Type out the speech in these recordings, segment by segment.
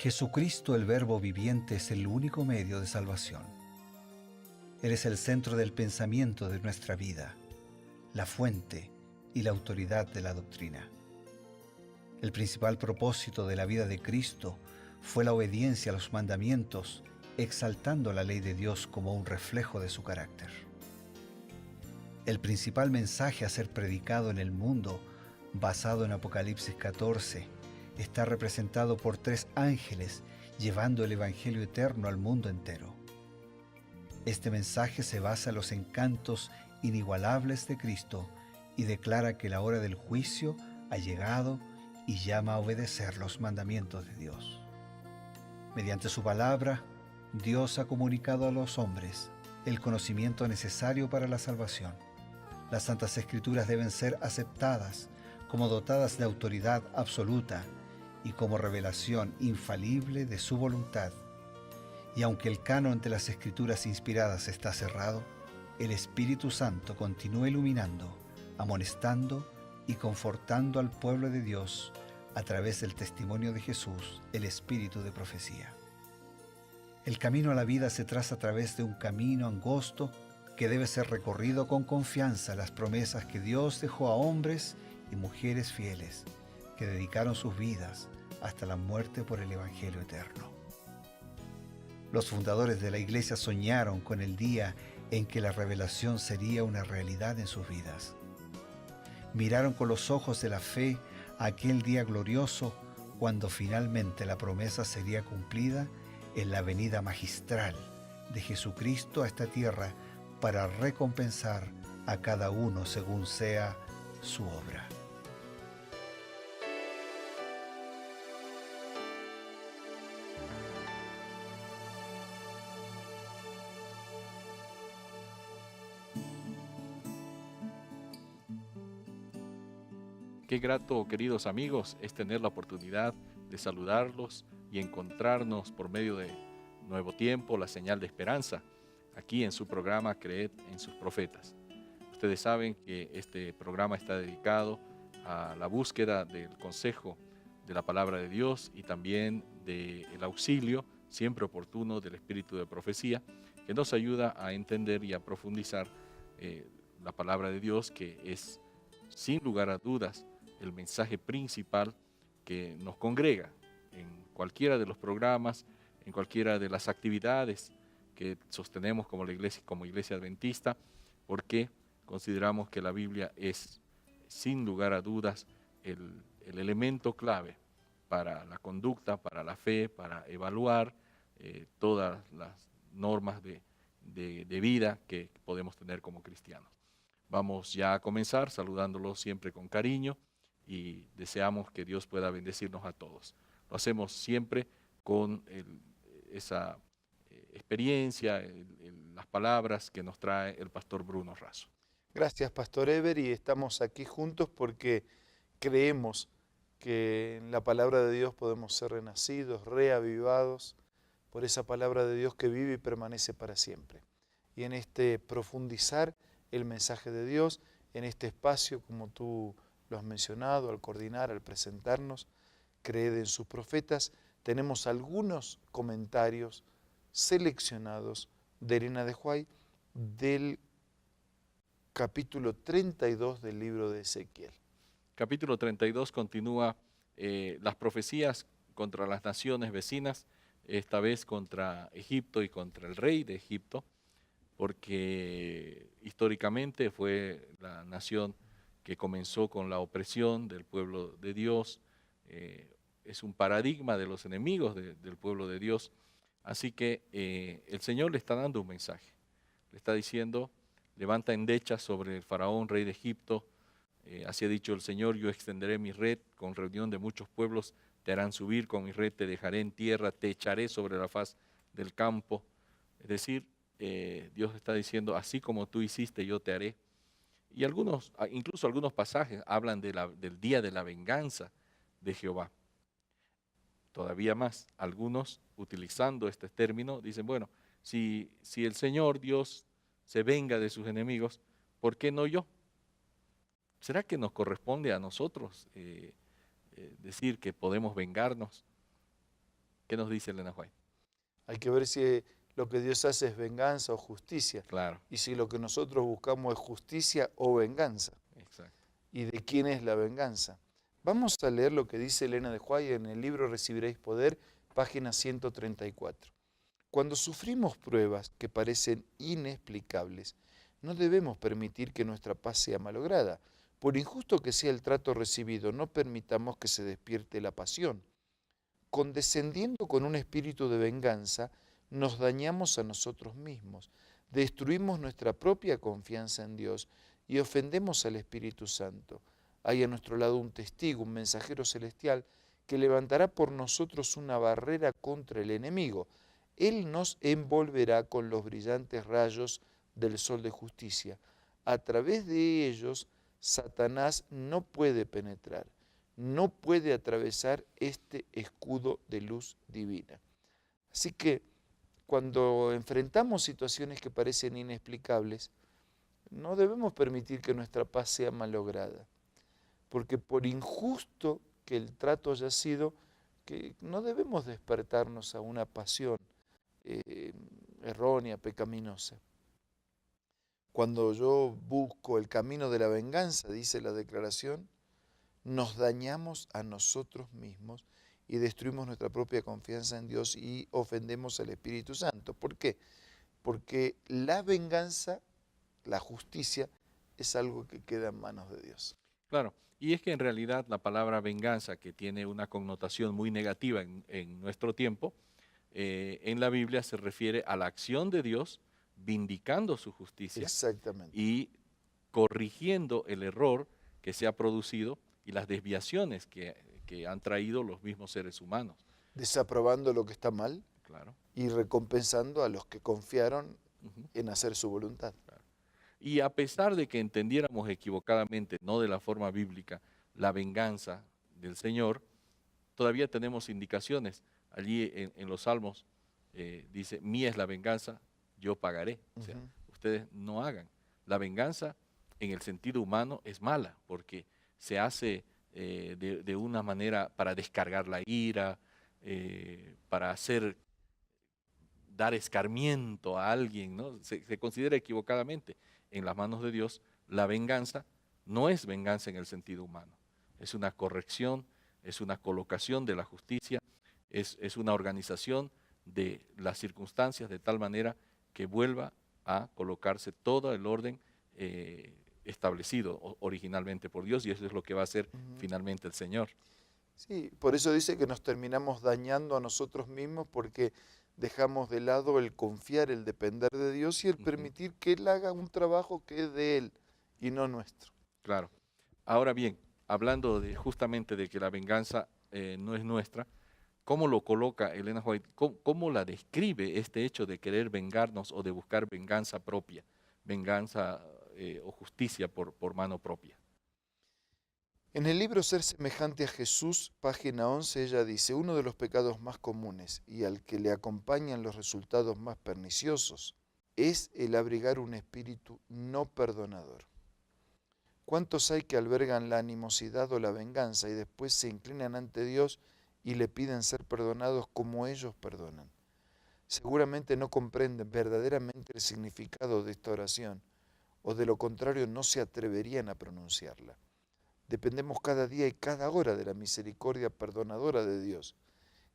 Jesucristo, el Verbo viviente, es el único medio de salvación. Él es el centro del pensamiento de nuestra vida, la fuente y la autoridad de la doctrina. El principal propósito de la vida de Cristo fue la obediencia a los mandamientos, exaltando la ley de Dios como un reflejo de su carácter. El principal mensaje a ser predicado en el mundo, basado en Apocalipsis 14, está representado por 3 ángeles llevando el Evangelio eterno al mundo entero. Este mensaje se basa en los encantos inigualables de Cristo y declara que la hora del juicio ha llegado y llama a obedecer los mandamientos de Dios. Mediante su palabra, Dios ha comunicado a los hombres el conocimiento necesario para la salvación. Las Santas Escrituras deben ser aceptadas como dotadas de autoridad absoluta y como revelación infalible de su voluntad. Y aunque el canon de las Escrituras inspiradas está cerrado, el Espíritu Santo continúa iluminando, amonestando y confortando al pueblo de Dios a través del testimonio de Jesús, el Espíritu de profecía. El camino a la vida se traza a través de un camino angosto que debe ser recorrido con confianza a las promesas que Dios dejó a hombres y mujeres fieles que dedicaron sus vidas hasta la muerte por el Evangelio eterno. Los fundadores de la Iglesia soñaron con el día en que la revelación sería una realidad en sus vidas. Miraron con los ojos de la fe a aquel día glorioso cuando finalmente la promesa sería cumplida en la venida magistral de Jesucristo a esta tierra para recompensar a cada uno según sea su obra. Qué grato, queridos amigos, es tener la oportunidad de saludarlos y encontrarnos por medio de Nuevo Tiempo, la señal de esperanza, aquí en su programa Creed en sus profetas. Ustedes saben que este programa está dedicado a la búsqueda del consejo de la palabra de Dios y también del auxilio siempre oportuno del espíritu de profecía, que nos ayuda a entender y a profundizar la palabra de Dios, que es sin lugar a dudas el mensaje principal que nos congrega en cualquiera de los programas, en cualquiera de las actividades que sostenemos como iglesia adventista, porque consideramos que la Biblia es, sin lugar a dudas, el elemento clave para la conducta, para la fe, para evaluar todas las normas de vida que podemos tener como cristianos. Vamos ya a comenzar saludándolos siempre con cariño y deseamos que Dios pueda bendecirnos a todos. Lo hacemos siempre con esa experiencia, las palabras que nos trae el pastor Bruno Razo. Gracias, Pastor Ever, y estamos aquí juntos porque creemos que en la palabra de Dios podemos ser renacidos, reavivados por esa palabra de Dios que vive y permanece para siempre. Y en este profundizar el mensaje de Dios, en este espacio, como tú lo has mencionado, al coordinar, al presentarnos, Creed en sus profetas, tenemos algunos comentarios seleccionados de Elena de White del capítulo 32 del libro de Ezequiel. Capítulo 32 continúa las profecías contra las naciones vecinas, esta vez contra Egipto y contra el rey de Egipto, porque históricamente fue la nación que comenzó con la opresión del pueblo de Dios, es un paradigma de los enemigos del pueblo de Dios. Así que el Señor le está dando un mensaje, le está diciendo: levanta endechas sobre el faraón, rey de Egipto, así ha dicho el Señor, yo extenderé mi red, con reunión de muchos pueblos te harán subir, con mi red te dejaré en tierra, te echaré sobre la faz del campo. Es decir, Dios está diciendo, así como tú hiciste, yo te haré. Y incluso algunos pasajes hablan del día de la venganza de Jehová. Todavía más, algunos utilizando este término dicen, bueno, si el Señor Dios se venga de sus enemigos, ¿por qué no yo? ¿Será que nos corresponde a nosotros decir que podemos vengarnos? ¿Qué nos dice Elena White? Hay que ver si lo que Dios hace es venganza o justicia. Claro, Y si lo que nosotros buscamos es justicia o venganza. exacto. ¿Y de quién es la venganza? Vamos a leer lo que dice Elena de White en el libro Recibiréis Poder, página 134. Cuando sufrimos pruebas que parecen inexplicables, no debemos permitir que nuestra paz sea malograda. Por injusto que sea el trato recibido, no permitamos que se despierte la pasión. Condescendiendo con un espíritu de venganza, nos dañamos a nosotros mismos, destruimos nuestra propia confianza en Dios y ofendemos al Espíritu Santo. Hay a nuestro lado un testigo, un mensajero celestial, que levantará por nosotros una barrera contra el enemigo. Él nos envolverá con los brillantes rayos del sol de justicia. A través de ellos, Satanás no puede penetrar, no puede atravesar este escudo de luz divina. Así que cuando enfrentamos situaciones que parecen inexplicables, no debemos permitir que nuestra paz sea malograda, porque por injusto que el trato haya sido, que no debemos despertarnos a una pasión errónea, pecaminosa. Cuando yo busco el camino de la venganza, dice la declaración, nos dañamos a nosotros mismos y destruimos nuestra propia confianza en Dios y ofendemos al Espíritu Santo. ¿Por qué? Porque la venganza, la justicia, es algo que queda en manos de Dios. Claro, y es que en realidad la palabra venganza, que tiene una connotación muy negativa en nuestro tiempo, en la Biblia se refiere a la acción de Dios vindicando su justicia Exactamente. y corrigiendo el error que se ha producido y las desviaciones que han traído los mismos seres humanos. Desaprobando lo que está mal Claro. y recompensando a los que confiaron Ujú. en hacer su voluntad. Y a pesar de que entendiéramos equivocadamente, no de la forma bíblica, la venganza del Señor, todavía tenemos indicaciones. Allí en los Salmos dice, mía es la venganza, yo pagaré. O sea, Ujú. ustedes no hagan. La venganza en el sentido humano es mala, porque se hace de una manera para descargar la ira, para dar escarmiento a alguien, ¿no? Se considera equivocadamente. En las manos de Dios, la venganza no es venganza en el sentido humano, es una corrección, es una colocación de la justicia, es una organización de las circunstancias de tal manera que vuelva a colocarse todo el orden establecido originalmente por Dios, y eso es lo que va a hacer Ujú. finalmente el Señor. Sí, por eso dice que nos terminamos dañando a nosotros mismos porque dejamos de lado el confiar, el depender de Dios y el Ujú. permitir que Él haga un trabajo que es de Él y no nuestro. Claro. Ahora bien, hablando justamente de que la venganza no es nuestra, ¿cómo lo coloca Elena White? ¿Cómo la describe este hecho de querer vengarnos o de buscar venganza propia, venganza o justicia por mano propia? En el libro Ser semejante a Jesús, página 11, ella dice, uno de los pecados más comunes y al que le acompañan los resultados más perniciosos es el abrigar un espíritu no perdonador. ¿Cuántos hay que albergan la animosidad o la venganza y después se inclinan ante Dios y le piden ser perdonados como ellos perdonan? Seguramente no comprenden verdaderamente el significado de esta oración, o de lo contrario no se atreverían a pronunciarla. Dependemos cada día y cada hora de la misericordia perdonadora de Dios.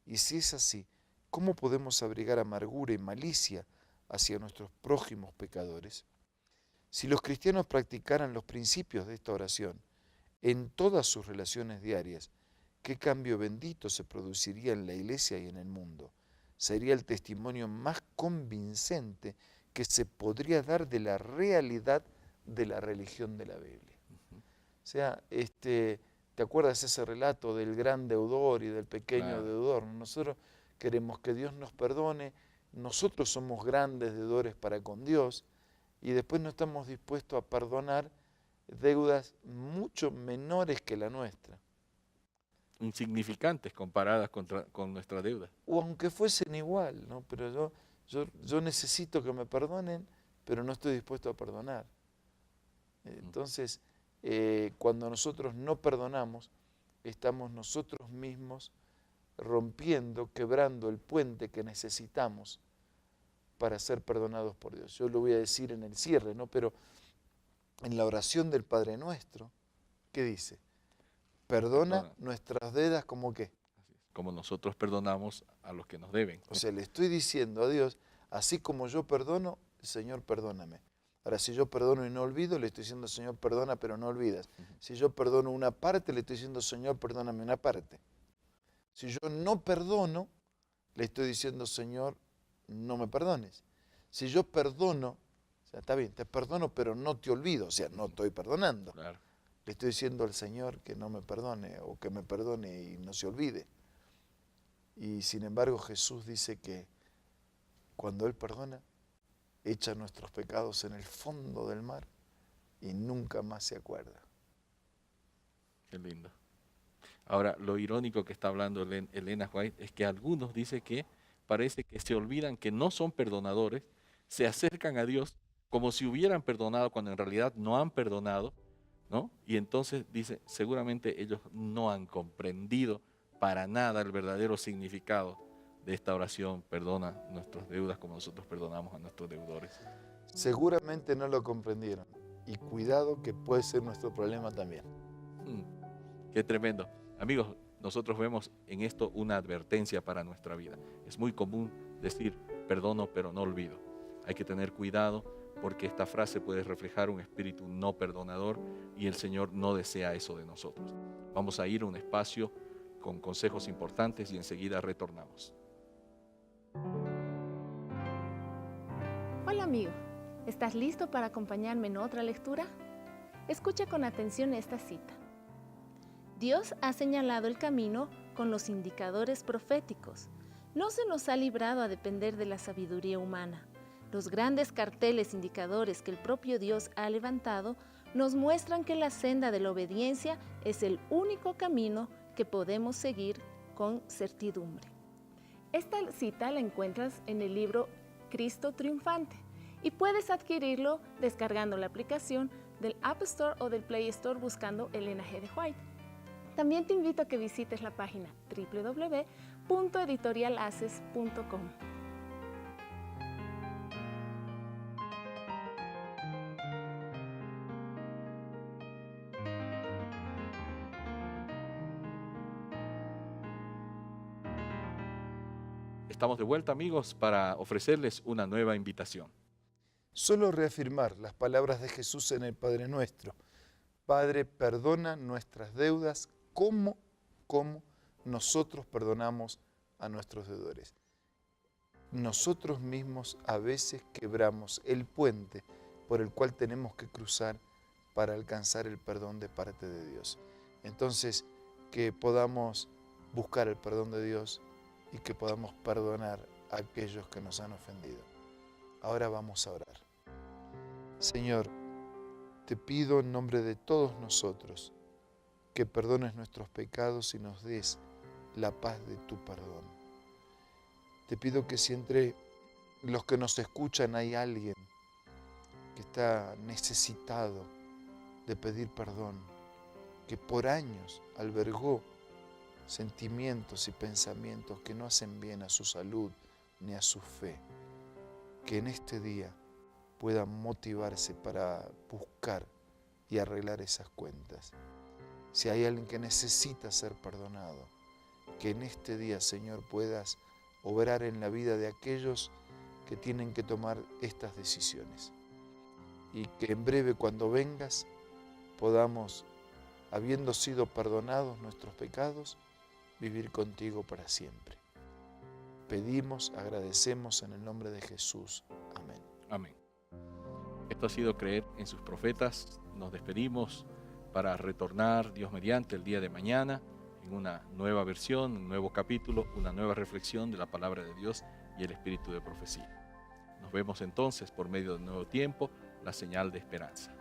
Y si es así, ¿cómo podemos abrigar amargura y malicia hacia nuestros prójimos pecadores? Si los cristianos practicaran los principios de esta oración en todas sus relaciones diarias, ¿qué cambio bendito se produciría en la iglesia y en el mundo? Sería el testimonio más convincente que se podría dar de la realidad de la religión de la Biblia. Ujú. O sea, ¿te acuerdas ese relato del gran deudor y del pequeño Claro. deudor? Nosotros queremos que Dios nos perdone, nosotros somos grandes deudores para con Dios y después no estamos dispuestos a perdonar deudas mucho menores que la nuestra. Insignificantes comparadas con nuestra deuda. O aunque fuesen igual, ¿no? Pero yo necesito que me perdonen, pero no estoy dispuesto a perdonar. Entonces, cuando nosotros no perdonamos, estamos nosotros mismos rompiendo, quebrando el puente que necesitamos para ser perdonados por Dios. Yo lo voy a decir en el cierre, ¿no? Pero en la oración del Padre Nuestro, ¿qué dice? Perdona nuestras deudas como qué. Como nosotros perdonamos a los que nos deben. O sea, le estoy diciendo a Dios, así como yo perdono, Señor, perdóname. Ahora, si yo perdono y no olvido, le estoy diciendo, Señor, perdona, pero no olvidas. Si yo perdono una parte, le estoy diciendo, Señor, perdóname una parte. Si yo no perdono, le estoy diciendo, Señor, no me perdones. Si yo perdono, o sea, está bien, te perdono, pero no te olvido, o sea, no estoy perdonando. Claro. Le estoy diciendo al Señor que no me perdone o que me perdone y no se olvide. Y sin embargo Jesús dice que cuando Él perdona, echa nuestros pecados en el fondo del mar y nunca más se acuerda. Qué lindo. Ahora, lo irónico que está hablando Elena White es que algunos dicen que parece que se olvidan que no son perdonadores, se acercan a Dios como si hubieran perdonado cuando en realidad no han perdonado, ¿no? Y entonces dice, seguramente ellos no han comprendido para nada el verdadero significado de esta oración, perdona nuestras deudas como nosotros perdonamos a nuestros deudores. Seguramente no lo comprendieron. Y cuidado que puede ser nuestro problema también. Qué tremendo. Amigos, nosotros vemos en esto una advertencia para nuestra vida. Es muy común decir, perdono pero no olvido. Hay que tener cuidado porque esta frase puede reflejar un espíritu no perdonador y el Señor no desea eso de nosotros. Vamos a ir a un espacio con consejos importantes y enseguida retornamos. Hola amigo, ¿estás listo para acompañarme en otra lectura? Escucha con atención esta cita. Dios ha señalado el camino con los indicadores proféticos. No se nos ha librado a depender de la sabiduría humana. Los grandes carteles indicadores que el propio Dios ha levantado nos muestran que la senda de la obediencia es el único camino que podemos seguir con certidumbre. Esta cita la encuentras en el libro Cristo Triunfante y puedes adquirirlo descargando la aplicación del App Store o del Play Store buscando Elena G. de White. También te invito a que visites la página www.editorialaces.com. Estamos de vuelta, amigos, para ofrecerles una nueva invitación. Solo reafirmar las palabras de Jesús en el Padre Nuestro. Padre, perdona nuestras deudas como nosotros perdonamos a nuestros deudores. Nosotros mismos a veces quebramos el puente por el cual tenemos que cruzar para alcanzar el perdón de parte de Dios. Entonces, que podamos buscar el perdón de Dios y que podamos perdonar a aquellos que nos han ofendido. Ahora vamos a orar. Señor, te pido en nombre de todos nosotros que perdones nuestros pecados y nos des la paz de tu perdón. Te pido que si entre los que nos escuchan hay alguien que está necesitado de pedir perdón, que por años albergó sentimientos y pensamientos que no hacen bien a su salud ni a su fe, que en este día puedan motivarse para buscar y arreglar esas cuentas. Si hay alguien que necesita ser perdonado, que en este día, Señor, puedas obrar en la vida de aquellos que tienen que tomar estas decisiones. Y que en breve, cuando vengas, podamos, habiendo sido perdonados nuestros pecados, vivir contigo para siempre. Pedimos, agradecemos en el nombre de Jesús. Amén. Amén. Esto ha sido Creer en sus profetas. Nos despedimos para retornar, Dios mediante, el día de mañana en una nueva versión, un nuevo capítulo, una nueva reflexión de la palabra de Dios y el espíritu de profecía. Nos vemos entonces por medio del nuevo tiempo, la señal de esperanza.